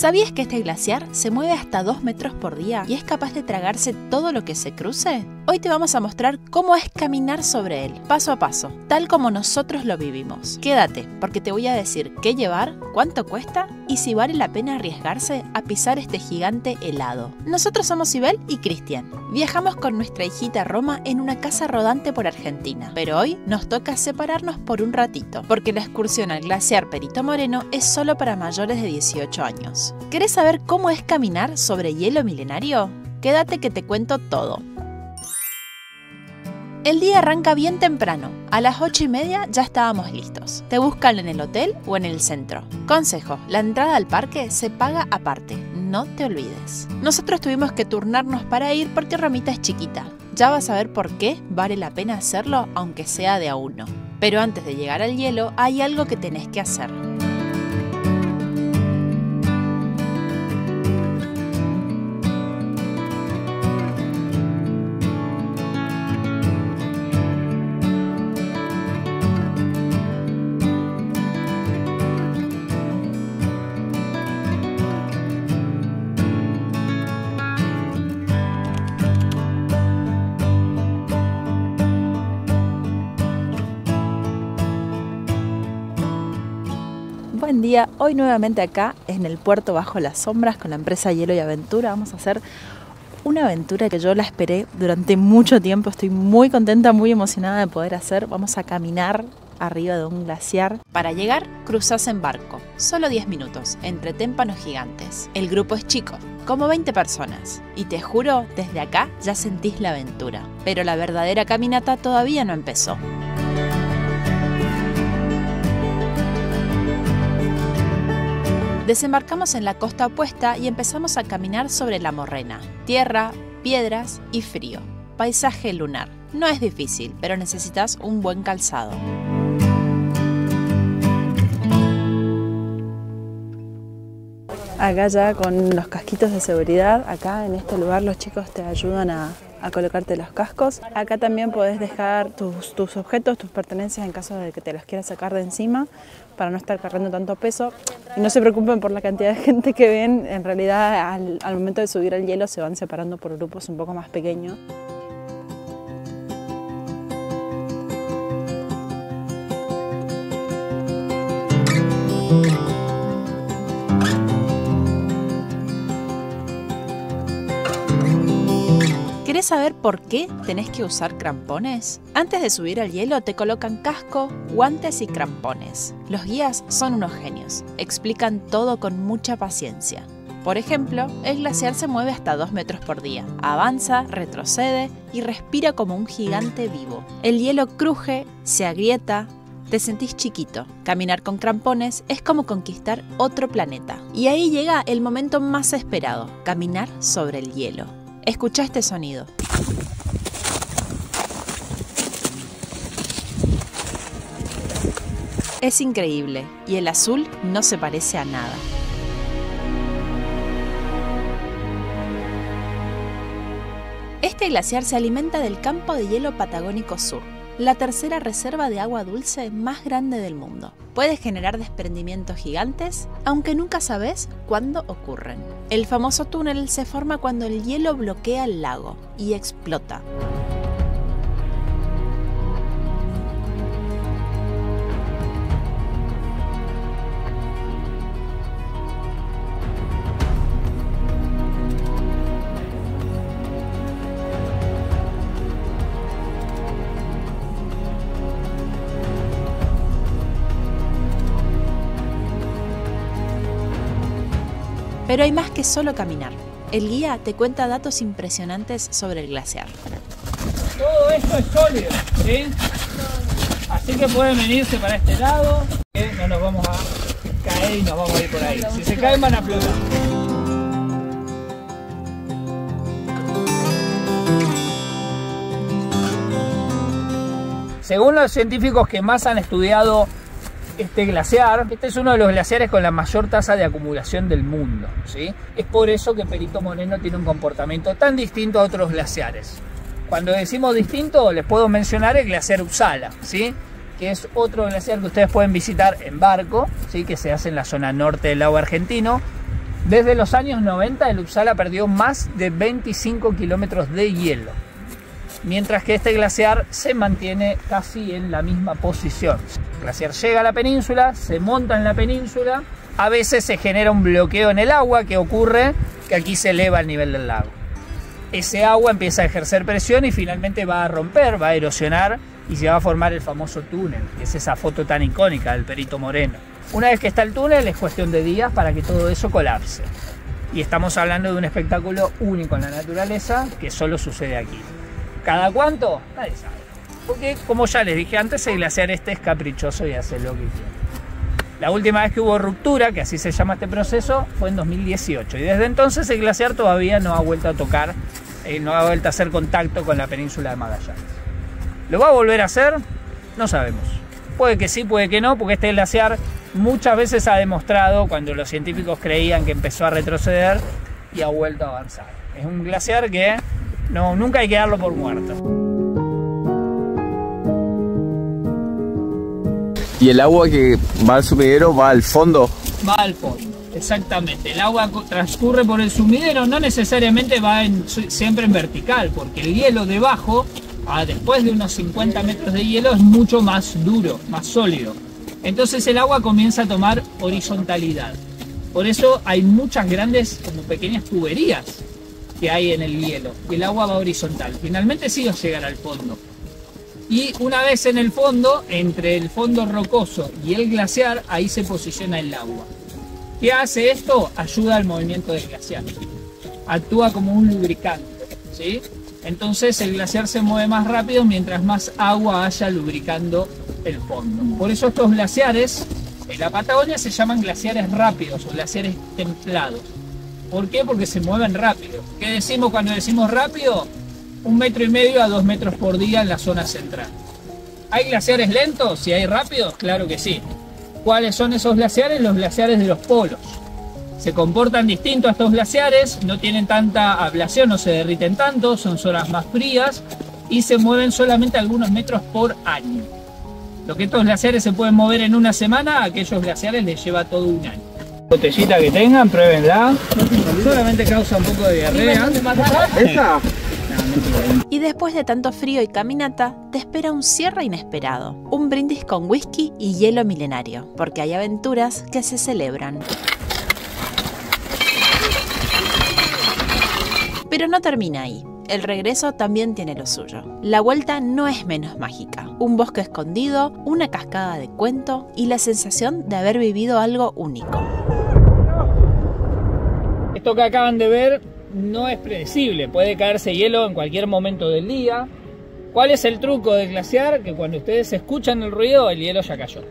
¿Sabías que este glaciar se mueve hasta 2 metros por día y es capaz de tragarse todo lo que se cruce? Hoy te vamos a mostrar cómo es caminar sobre él, paso a paso, tal como nosotros lo vivimos. Quédate, porque te voy a decir qué llevar, cuánto cuesta y si vale la pena arriesgarse a pisar este gigante helado. Nosotros somos Sibel y Cristian. Viajamos con nuestra hijita Roma en una casa rodante por Argentina, pero hoy nos toca separarnos por un ratito, porque la excursión al glaciar Perito Moreno es solo para mayores de 18 años. ¿Querés saber cómo es caminar sobre hielo milenario? Quédate que te cuento todo. El día arranca bien temprano, a las 8:30 ya estábamos listos. Te buscan en el hotel o en el centro. Consejo, la entrada al parque se paga aparte, no te olvides. Nosotros tuvimos que turnarnos para ir porque Romita es chiquita. Ya vas a ver por qué vale la pena hacerlo aunque sea de a uno. Pero antes de llegar al hielo hay algo que tenés que hacer. Buen día, hoy nuevamente acá en el puerto Bajo las Sombras con la empresa Hielo y Aventura. Vamos a hacer una aventura que yo la esperé durante mucho tiempo. Estoy muy contenta, muy emocionada de poder hacer. Vamos a caminar arriba de un glaciar. Para llegar, cruzás en barco, solo 10 minutos, entre témpanos gigantes. El grupo es chico, como 20 personas. Y te juro, desde acá ya sentís la aventura. Pero la verdadera caminata todavía no empezó. Desembarcamos en la costa opuesta y empezamos a caminar sobre la morrena. Tierra, piedras y frío. Paisaje lunar. No es difícil, pero necesitas un buen calzado. Acá ya con los casquitos de seguridad, acá en este lugar los chicos te ayudan a colocarte los cascos. Acá también podés dejar tus objetos, tus pertenencias en caso de que te los quieras sacar de encima para no estar cargando tanto peso. Y no se preocupen por la cantidad de gente que ven, en realidad al momento de subir al hielo se van separando por grupos un poco más pequeños. ¿Querés saber por qué tenés que usar crampones? Antes de subir al hielo te colocan casco, guantes y crampones. Los guías son unos genios, explican todo con mucha paciencia. Por ejemplo, el glaciar se mueve hasta 2 metros por día, avanza, retrocede y respira como un gigante vivo. El hielo cruje, se agrieta, te sentís chiquito. Caminar con crampones es como conquistar otro planeta. Y ahí llega el momento más esperado, caminar sobre el hielo. Escucha este sonido. Es increíble y el azul no se parece a nada. Este glaciar se alimenta del campo de hielo patagónico sur, la tercera reserva de agua dulce más grande del mundo. Puede generar desprendimientos gigantes, aunque nunca sabes cuándo ocurren. El famoso túnel se forma cuando el hielo bloquea el lago y explota. Pero hay más que solo caminar. El guía te cuenta datos impresionantes sobre el glaciar. Todo esto es sólido, ¿sí? Así que pueden venirse para este lado, que no nos vamos a caer y nos vamos a ir por ahí. Si se caen van a flotar. Según los científicos que más han estudiado este glaciar, este es uno de los glaciares con la mayor tasa de acumulación del mundo, ¿sí? Es por eso que Perito Moreno tiene un comportamiento tan distinto a otros glaciares. Cuando decimos distinto, les puedo mencionar el glaciar Uppsala, ¿sí? Que es otro glaciar que ustedes pueden visitar en barco, ¿sí? Que se hace en la zona norte del lago argentino. Desde los años 90 el Uppsala perdió más de 25 kilómetros de hielo, mientras que este glaciar se mantiene casi en la misma posición. El glaciar llega a la península, se monta en la península, a veces se genera un bloqueo en el agua. Que ocurre que aquí se eleva el nivel del lago. Ese agua empieza a ejercer presión y finalmente va a romper, va a erosionar y se va a formar el famoso túnel, que es esa foto tan icónica del Perito Moreno. Una vez que está el túnel es cuestión de días para que todo eso colapse. Y estamos hablando de un espectáculo único en la naturaleza que solo sucede aquí. ¿Cada cuánto? Nadie sabe. Porque, como ya les dije antes, el glaciar este es caprichoso y hace lo que quiere. La última vez que hubo ruptura, que así se llama este proceso, fue en 2018. Y desde entonces el glaciar todavía no ha vuelto a tocar, no ha vuelto a hacer contacto con la península de Magallanes. ¿Lo va a volver a hacer? No sabemos. Puede que sí, puede que no, porque este glaciar muchas veces ha demostrado, cuando los científicos creían que empezó a retroceder, y ha vuelto a avanzar. Es un glaciar que nunca hay que darlo por muerto. ¿Y el agua que va al sumidero va al fondo? Va al fondo, exactamente. El agua transcurre por el sumidero, no necesariamente va siempre en vertical, porque el hielo debajo, después de unos 50 metros de hielo, es mucho más duro, más sólido. Entonces el agua comienza a tomar horizontalidad. Por eso hay muchas grandes, como pequeñas tuberías que hay en el hielo, y el agua va horizontal. Finalmente sí va a llegar al fondo. Y una vez en el fondo, entre el fondo rocoso y el glaciar, ahí se posiciona el agua. ¿Qué hace esto? Ayuda al movimiento del glaciar. Actúa como un lubricante, ¿sí? Entonces el glaciar se mueve más rápido mientras más agua haya lubricando el fondo. Por eso estos glaciares en la Patagonia se llaman glaciares rápidos o glaciares templados. ¿Por qué? Porque se mueven rápido. ¿Qué decimos cuando decimos rápido? 1,5 metros a 2 metros por día en la zona central. ¿Hay glaciares lentos y hay rápidos? Claro que sí. ¿Cuáles son esos glaciares? Los glaciares de los polos. Se comportan distinto a estos glaciares, no tienen tanta ablación, no se derriten tanto, son zonas más frías y se mueven solamente algunos metros por año. Lo que estos glaciares se pueden mover en una semana, a aquellos glaciares les lleva todo un año. Botellita que tengan, pruébenla. Solamente causa un poco de diarrea. ¿Esa? Y después de tanto frío y caminata, te espera un cierre inesperado. Un brindis con whisky y hielo milenario, porque hay aventuras que se celebran. Pero no termina ahí. El regreso también tiene lo suyo. La vuelta no es menos mágica. Un bosque escondido, una cascada de cuento y la sensación de haber vivido algo único. Esto que acaban de ver no es predecible, puede caerse hielo en cualquier momento del día. ¿Cuál es el truco del glaciar? Que cuando ustedes escuchan el ruido, el hielo ya cayó.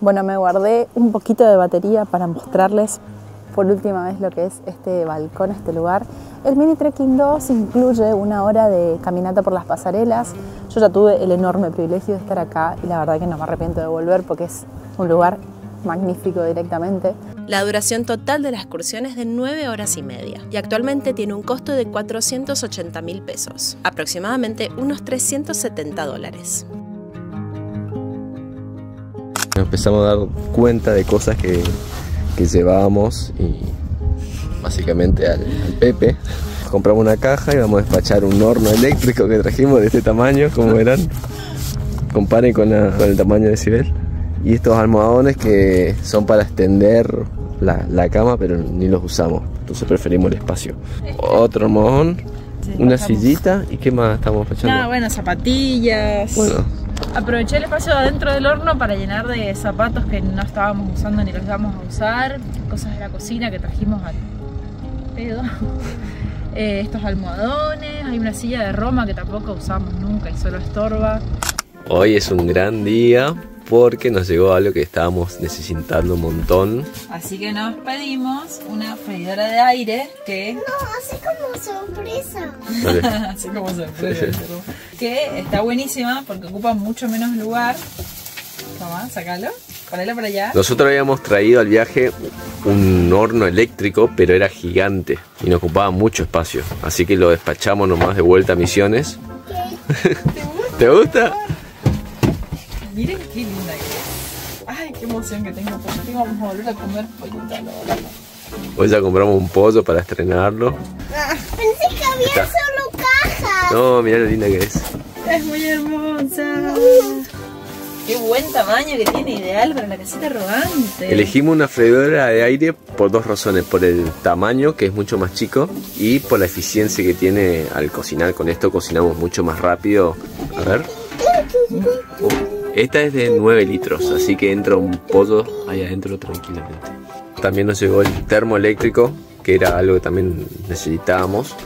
Bueno, me guardé un poquito de batería para mostrarles por última vez lo que es este balcón, este lugar. El Mini Trekking 2 incluye 1 hora de caminata por las pasarelas. Yo ya tuve el enorme privilegio de estar acá y la verdad que no me arrepiento de volver porque es un lugar magnífico directamente. La duración total de la excursión es de 9 horas y media y actualmente tiene un costo de 480.000 pesos, aproximadamente unos $370. Nos empezamos a dar cuenta de cosas que llevábamos y básicamente al Pepe. Compramos una caja y vamos a despachar un horno eléctrico que trajimos de este tamaño, como verán. Comparen con el tamaño de Sibel. Y estos almohadones que son para extender la cama, pero ni los usamos, entonces preferimos el espacio. Otro almohadón, sí, una sillita y ¿qué más estamos despachando? Nada, bueno, zapatillas. Bueno. Aproveché el espacio adentro del horno para llenar de zapatos que no estábamos usando ni los íbamos a usar, cosas de la cocina que trajimos al pedo. Estos almohadones, hay una silla de Roma que tampoco usamos nunca y solo estorba. Hoy es un gran día porque nos llegó algo que estábamos necesitando un montón. Así que nos pedimos una freidora de aire que... No, así como sorpresa. Dale. así como sorpresa. Que está buenísima porque ocupa mucho menos lugar. Toma, sacalo. Ponelo para allá. Nosotros habíamos traído al viaje un horno eléctrico, pero era gigante y nos ocupaba mucho espacio. Así que lo despachamos nomás de vuelta a Misiones. ¿Te gusta? Miren qué linda que es. Ay, qué emoción que tengo. Por fin vamos a volver a comer pollito al horno. Hoy ya compramos un pollo para estrenarlo. Pensé que había solo cajas. No, mirá lo linda que es. Es muy hermosa. Qué buen tamaño que tiene, ideal para la casita rodante. Elegimos una freidora de aire por dos razones. Por el tamaño, que es mucho más chico, y por la eficiencia que tiene al cocinar. Con esto cocinamos mucho más rápido. A ver. Esta es de 9 litros, así que entra un pollo ahí adentro tranquilamente. También nos llegó el termo eléctrico, que era algo que también necesitábamos.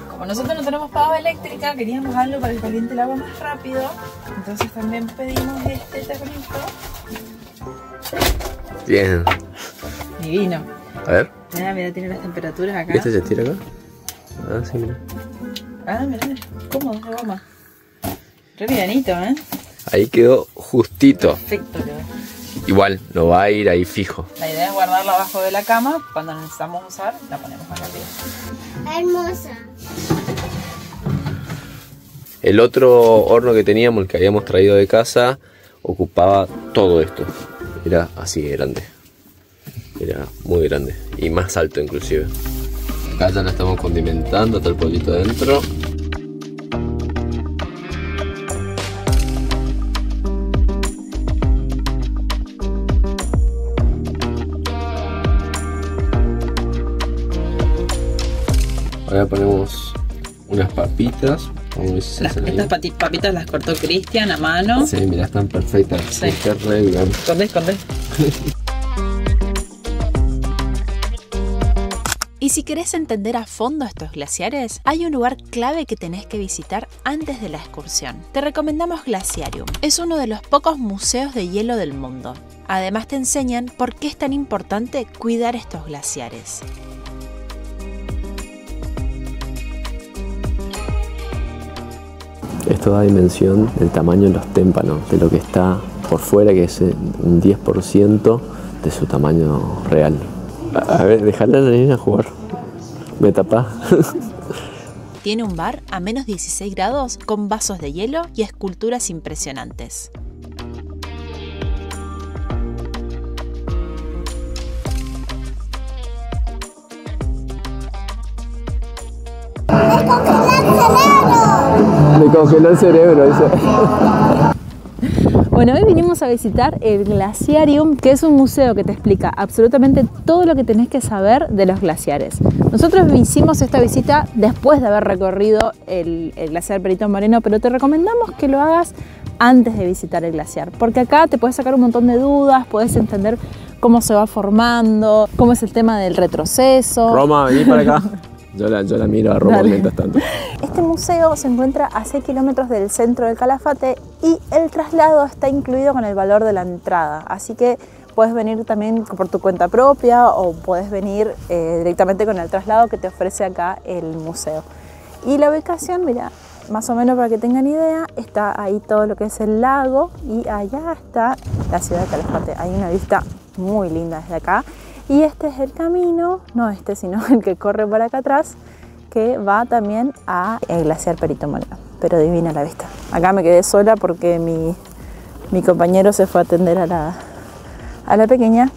Como nosotros no tenemos pava eléctrica, queríamos algo para que caliente el agua más rápido. Entonces también pedimos este termito. Bien. Divino. A ver. Mira, tiene las temperaturas acá. ¿Este se tira acá? Ah, sí, mira. Ah, mira, cómodo de goma. Re livianito, ¿eh? Ahí quedó justito. Perfecto quedó. Igual, no va a ir ahí fijo. La idea es guardarla abajo de la cama. Cuando necesitamos usar, la ponemos acá arriba. Hermosa. El otro horno que teníamos, el que habíamos traído de casa, ocupaba todo esto. Era así de grande. Era muy grande. Y más alto inclusive. Acá ya la estamos condimentando, está el pollito adentro. Ahora ponemos unas papitas. Vamos a ver si se hacen ahí. Estas papitas las cortó Cristian a mano. Sí, mira, están perfectas. Sí. Está re bien. Escondé. Y si querés entender a fondo estos glaciares, hay un lugar clave que tenés que visitar antes de la excursión. Te recomendamos Glaciarium. Es uno de los pocos museos de hielo del mundo. Además te enseñan por qué es tan importante cuidar estos glaciares. Esto da dimensión del tamaño de los témpanos, de lo que está por fuera, que es un 10% de su tamaño real. A ver, dejale a la niña jugar. Me tapá. Tiene un bar a menos 16 grados con vasos de hielo y esculturas impresionantes. Me congeló el cerebro, dice. Bueno, hoy vinimos a visitar el Glaciarium, que es un museo que te explica absolutamente todo lo que tenés que saber de los glaciares. Nosotros hicimos esta visita después de haber recorrido el glaciar Perito Moreno, pero te recomendamos que lo hagas antes de visitar el glaciar, porque acá te puedes sacar un montón de dudas, puedes entender cómo se va formando, cómo es el tema del retroceso. Roma, vení para acá. Yo la miro a Roma mientras tanto. Este museo se encuentra a 6 kilómetros del centro del Calafate y el traslado está incluido con el valor de la entrada, así que puedes venir también por tu cuenta propia o puedes venir directamente con el traslado que te ofrece acá el museo. Y la ubicación, mira, más o menos para que tengan idea, está ahí todo lo que es el lago y allá está la ciudad de Calafate. Hay una vista muy linda desde acá. Y este es el camino, no este, sino el que corre por acá atrás, que va también a el glaciar Perito Moreno. Pero divina la vista. Acá me quedé sola porque mi compañero se fue a atender a la pequeña,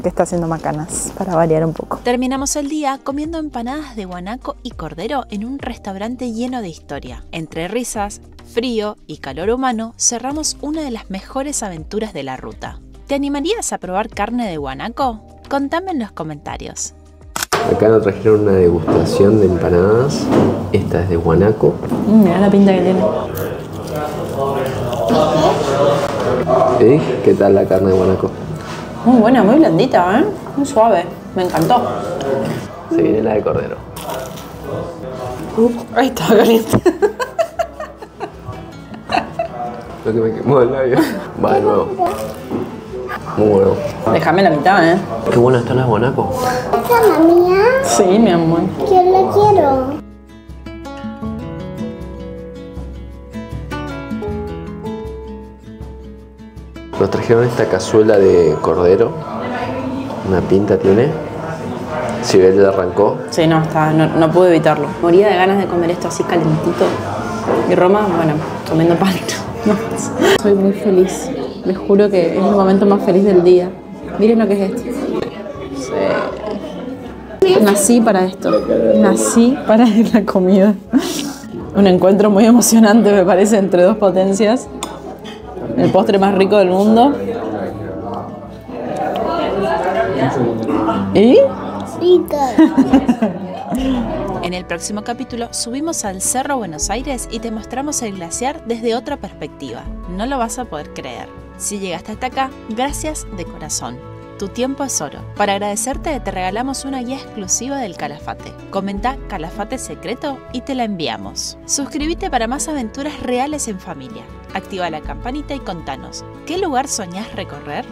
que está haciendo macanas, para variar un poco. Terminamos el día comiendo empanadas de guanaco y cordero en un restaurante lleno de historia. Entre risas, frío y calor humano, cerramos una de las mejores aventuras de la ruta. ¿Te animarías a probar carne de guanaco? Contame en los comentarios. Acá nos trajeron una degustación de empanadas. Esta es de guanaco. Mira la pinta que tiene. ¿Sí? ¿Qué tal la carne de guanaco? Muy buena, muy blandita, ¿eh? Muy suave, me encantó. Se viene la de cordero. Ahí está caliente. Lo que me quemó el labio. Va de nuevo. Muy bueno. Déjame la mitad, ¿eh? Qué buenas están las guanacos. ¿Esta es la mía? Sí, mi amor. Yo la quiero. Nos trajeron esta cazuela de cordero. Una pinta tiene. Si él ya arrancó. Sí, no pude evitarlo. Moría de ganas de comer esto así calentito. Y Roma, bueno, comiendo pan. Soy muy feliz. Les juro que es el momento más feliz del día. Miren lo que es esto. Sí. Nací para esto. Nací para la comida. Un encuentro muy emocionante, me parece, entre dos potencias. El postre más rico del mundo. ¿Y? Rica. En el próximo capítulo subimos al Cerro Buenos Aires y te mostramos el glaciar desde otra perspectiva. No lo vas a poder creer. Si llegaste hasta acá, gracias de corazón. Tu tiempo es oro. Para agradecerte te regalamos una guía exclusiva del Calafate. Comenta Calafate secreto y te la enviamos. Suscríbete para más aventuras reales en familia. Activa la campanita y contanos, ¿qué lugar soñás recorrer?